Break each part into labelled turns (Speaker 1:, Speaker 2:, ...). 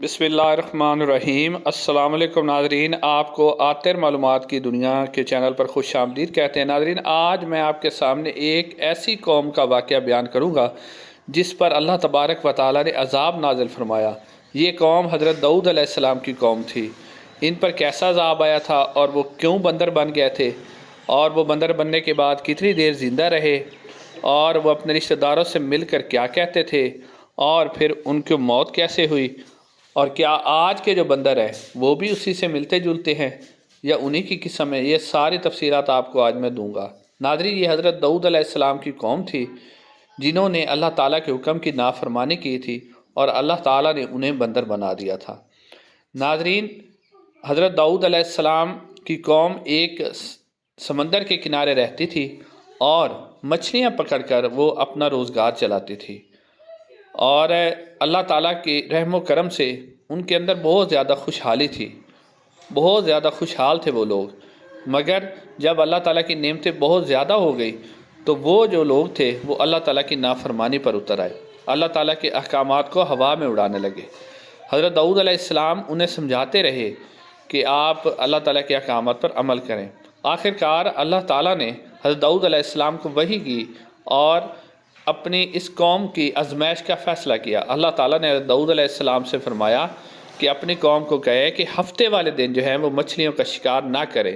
Speaker 1: بسم اللہ الرحمن الرحیم۔ السلام علیکم ناظرین، آپ کو آتر معلومات کی دنیا کے چینل پر خوش آمدید کہتے ہیں۔ ناظرین، آج میں آپ کے سامنے ایک ایسی قوم کا واقعہ بیان کروں گا جس پر اللہ تبارک و تعالیٰ نے عذاب نازل فرمایا۔ یہ قوم حضرت داؤد علیہ السلام کی قوم تھی۔ ان پر کیسا عذاب آیا تھا اور وہ کیوں بندر بن گئے تھے، اور وہ بندر بننے کے بعد کتنی دیر زندہ رہے، اور وہ اپنے رشتہ داروں سے مل کر کیا کہتے تھے، اور پھر ان کی موت کیسے ہوئی، اور کیا آج کے جو بندر ہیں وہ بھی اسی سے ملتے جلتے ہیں یا انہی کی قسم ہے، یہ ساری تفصیلات آپ کو آج میں دوں گا۔ ناظرین، یہ حضرت داؤد علیہ السلام کی قوم تھی جنہوں نے اللہ تعالیٰ کے حکم کی نافرمانی کی تھی، اور اللہ تعالیٰ نے انہیں بندر بنا دیا تھا۔ ناظرین، حضرت داؤد علیہ السلام کی قوم ایک سمندر کے کنارے رہتی تھی اور مچھلیاں پکڑ کر وہ اپنا روزگار چلاتی تھی، اور اللہ تعالیٰ کے رحم و کرم سے ان کے اندر بہت زیادہ خوشحالی تھی، بہت زیادہ خوشحال تھے وہ لوگ۔ مگر جب اللہ تعالیٰ کی نعمتیں بہت زیادہ ہو گئی تو وہ جو لوگ تھے وہ اللہ تعالیٰ کی نافرمانی پر اتر آئے، اللہ تعالیٰ کے احکامات کو ہوا میں اڑانے لگے۔ حضرت داؤد علیہ السلام انہیں سمجھاتے رہے کہ آپ اللہ تعالیٰ کے احکامات پر عمل کریں۔ آخرکار اللہ تعالیٰ نے حضرت داؤد علیہ السلام کو وحی کی اور اپنی اس قوم کی آزمائش کا فیصلہ کیا۔ اللہ تعالیٰ نے حضرت داؤد علیہ السلام سے فرمایا کہ اپنی قوم کو کہے کہ ہفتے والے دن جو ہے وہ مچھلیوں کا شکار نہ کرے۔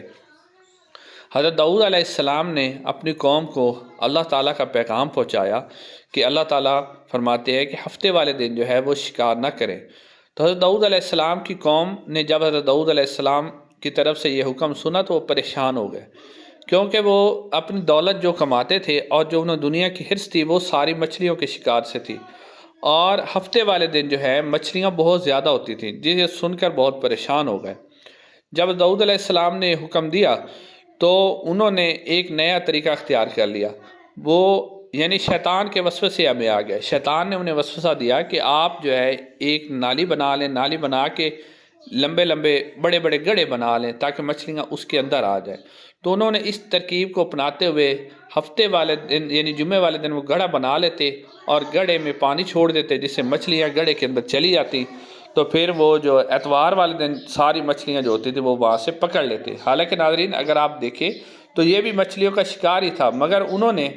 Speaker 1: حضرت داؤد علیہ السلام نے اپنی قوم کو اللہ تعالیٰ کا پیغام پہنچایا کہ اللہ تعالیٰ فرماتے ہیں کہ ہفتے والے دن جو ہے وہ شکار نہ کریں۔ تو حضرت داؤد علیہ السلام کی قوم نے جب حضرت داؤد علیہ السلام کی طرف سے یہ حکم سنا تو وہ پریشان ہو گئے، کیونکہ وہ اپنی دولت جو کماتے تھے اور جو انہیں دنیا کی حرص تھی وہ ساری مچھلیوں کے شکار سے تھی، اور ہفتے والے دن جو ہے مچھلیاں بہت زیادہ ہوتی تھیں، جسے سن کر بہت پریشان ہو گئے۔ جب داؤد علیہ السلام نے حکم دیا تو انہوں نے ایک نیا طریقہ اختیار کر لیا، وہ یعنی شیطان کے وسوسے میں آ گئے۔ شیطان نے انہیں وسوسہ دیا کہ آپ جو ہے ایک نالی بنا لیں، نالی بنا کے لمبے لمبے بڑے بڑے گڑھے بنا لیں تاکہ مچھلیاں اس کے اندر آ جائیں۔ تو انہوں نے اس ترکیب کو اپناتے ہوئے ہفتے والے دن یعنی جمعے والے دن وہ گڑھا بنا لیتے اور گڑھے میں پانی چھوڑ دیتے، جس سے مچھلیاں گڑھے کے اندر چلی جاتی، تو پھر وہ جو اتوار والے دن ساری مچھلیاں جو ہوتی تھیں وہ وہاں سے پکڑ لیتے۔ حالانکہ ناظرین، اگر آپ دیکھیں تو یہ بھی مچھلیوں کا شکار ہی تھا، مگر انہوں نے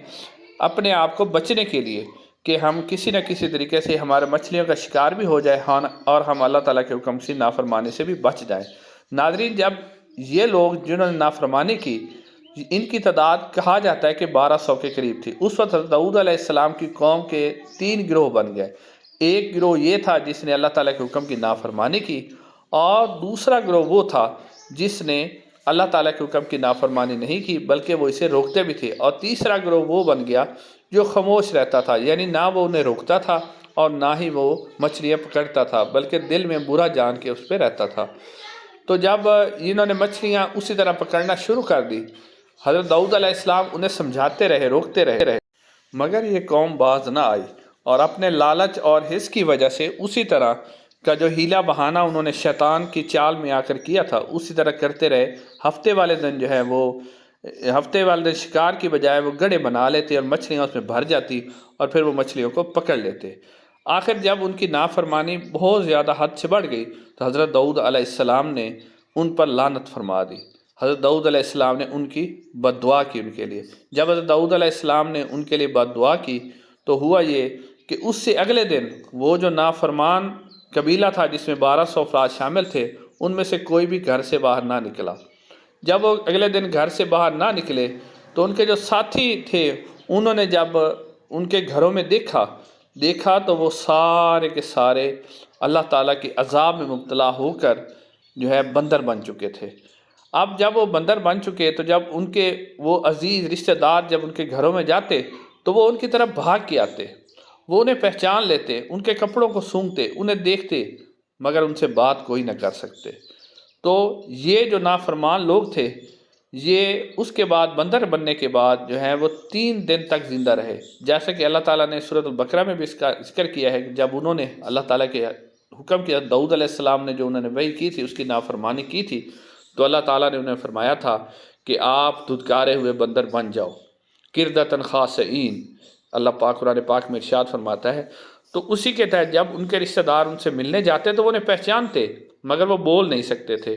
Speaker 1: اپنے آپ کو بچنے کے لیے کہ ہم کسی نہ کسی طریقے سے ہمارے مچھلیوں کا شکار بھی ہو جائے اور ہم اللہ تعالیٰ کے حکم سے نافرمانی سے بھی بچ جائیں۔ ناظرین، جب یہ لوگ جنہوں نے نافرمانی کی، ان کی تعداد کہا جاتا ہے کہ 1200 کے قریب تھی۔ اس وقت حضرت داؤد علیہ السلام کی قوم کے 3 گروہ بن گئے۔ ایک گروہ یہ تھا جس نے اللہ تعالیٰ کے حکم کی نافرمانی کی، اور دوسرا گروہ وہ تھا جس نے اللہ تعالیٰ کے حکم کی نافرمانی نہیں کی بلکہ وہ اسے روکتے بھی تھے، اور تیسرا گروہ وہ بن گیا جو خاموش رہتا تھا، یعنی نہ وہ انہیں روکتا تھا اور نہ ہی وہ مچھلیاں پکڑتا تھا بلکہ دل میں برا جان کے اس پہ رہتا تھا۔ تو جب انہوں نے مچھلیاں اسی طرح پکڑنا شروع کر دی، حضرت داؤد علیہ السلام انہیں سمجھاتے رہے، روکتے رہے، مگر یہ قوم باز نہ آئی، اور اپنے لالچ اور حرص کی وجہ سے اسی طرح کا جو ہیلا بہانہ انہوں نے شیطان کی چال میں آ کر کیا تھا اسی طرح کرتے رہے۔ ہفتے والے دن جو ہے وہ ہفتے والے دن شکار کی بجائے وہ گڑھے بنا لیتے اور مچھلیاں اس میں بھر جاتی، اور پھر وہ مچھلیوں کو پکڑ لیتے۔ آخر جب ان کی نافرمانی بہت زیادہ حد سے بڑھ گئی تو حضرت داؤد علیہ السلام نے ان پر لعنت فرما دی۔ حضرت داؤد علیہ السلام نے ان کی بد دعا کی ان کے لیے۔ جب حضرت داؤد علیہ السلام نے ان کے لیے بد دعا کی تو ہوا یہ کہ اس سے اگلے دن وہ جو نافرمان قبیلہ تھا جس میں 1200 افراد شامل تھے، ان میں سے کوئی بھی گھر سے باہر نہ نکلا۔ جب وہ اگلے دن گھر سے باہر نہ نکلے تو ان کے جو ساتھی تھے انہوں نے جب ان کے گھروں میں دیکھا تو وہ سارے کے سارے اللہ تعالیٰ کے عذاب میں مبتلا ہو کر جو ہے بندر بن چکے تھے۔ اب جب وہ بندر بن چکے تو جب ان کے وہ عزیز رشتہ دار جب ان کے گھروں میں جاتے تو وہ ان کی طرف بھاگ کے آتے، وہ انہیں پہچان لیتے، ان کے کپڑوں کو سونگھتے، انہیں دیکھتے، مگر ان سے بات کوئی نہ کر سکتے۔ تو یہ جو نافرمان لوگ تھے یہ اس کے بعد بندر بننے کے بعد جو ہے وہ 3 دن تک زندہ رہے، جیسا کہ اللہ تعالیٰ نے سورۃ البقرہ میں بھی اس کا ذکر کیا ہے کہ جب انہوں نے اللہ تعالیٰ کے حکم کیا، داؤد علیہ السلام نے جو انہوں نے وحی کی تھی اس کی نافرمانی کی تھی، تو اللہ تعالیٰ نے انہیں فرمایا تھا کہ آپ دھتکارے ہوئے بندر بن جاؤ، قردۃ خاسئین۔ اللہ پاک قرآن پاک میں ارشاد فرماتا ہے تو اسی کے تحت جب ان کے رشتہ دار ان سے ملنے جاتے تو وہ انہیں پہچانتے، مگر وہ بول نہیں سکتے تھے،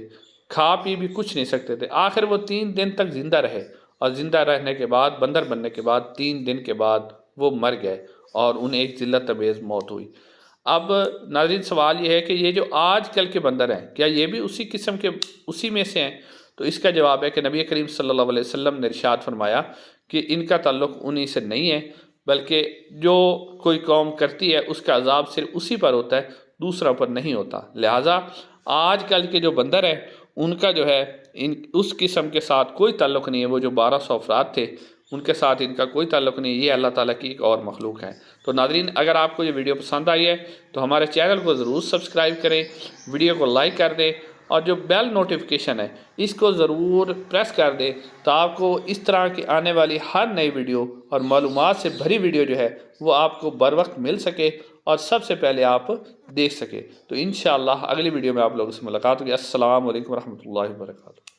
Speaker 1: کھا پی بھی کچھ نہیں سکتے تھے۔ آخر وہ 3 دن تک زندہ رہے، اور زندہ رہنے کے بعد، بندر بننے کے بعد 3 دن کے بعد وہ مر گئے اور انہیں ایک ذلت امیز موت ہوئی۔ اب ناظرین سوال یہ ہے کہ یہ جو آج کل کے بندر ہیں، کیا یہ بھی اسی قسم کے، اسی میں سے ہیں؟ تو اس کا جواب ہے کہ نبی کریم صلی اللہ علیہ وسلم نے ارشاد فرمایا کہ ان کا تعلق انہی سے نہیں ہے، بلکہ جو کوئی قوم کرتی ہے اس کا عذاب صرف اسی پر ہوتا ہے، دوسرا پر نہیں ہوتا۔ لہٰذا آج کل کے جو بندر ہیں ان کا جو ہے اس قسم کے ساتھ کوئی تعلق نہیں ہے۔ وہ جو 1200 افراد تھے ان کے ساتھ ان کا کوئی تعلق نہیں، یہ اللہ تعالیٰ کی ایک اور مخلوق ہے۔ تو ناظرین اگر آپ کو یہ ویڈیو پسند آئی ہے تو ہمارے چینل کو ضرور سبسکرائب کریں، ویڈیو کو لائک کر دیں، اور جو بیل نوٹیفیکیشن ہے اس کو ضرور پریس کر دیں، تو آپ کو اس طرح کی آنے والی ہر نئی ویڈیو اور معلومات سے بھری ویڈیو جو ہے وہ آپ کو بر وقت مل سکے اور سب سے پہلے آپ دیکھ سکے۔ تو انشاءاللہ اگلی ویڈیو میں آپ لوگوں سے ملاقات ہوگی۔ السلام علیکم ورحمۃ اللہ وبرکاتہ۔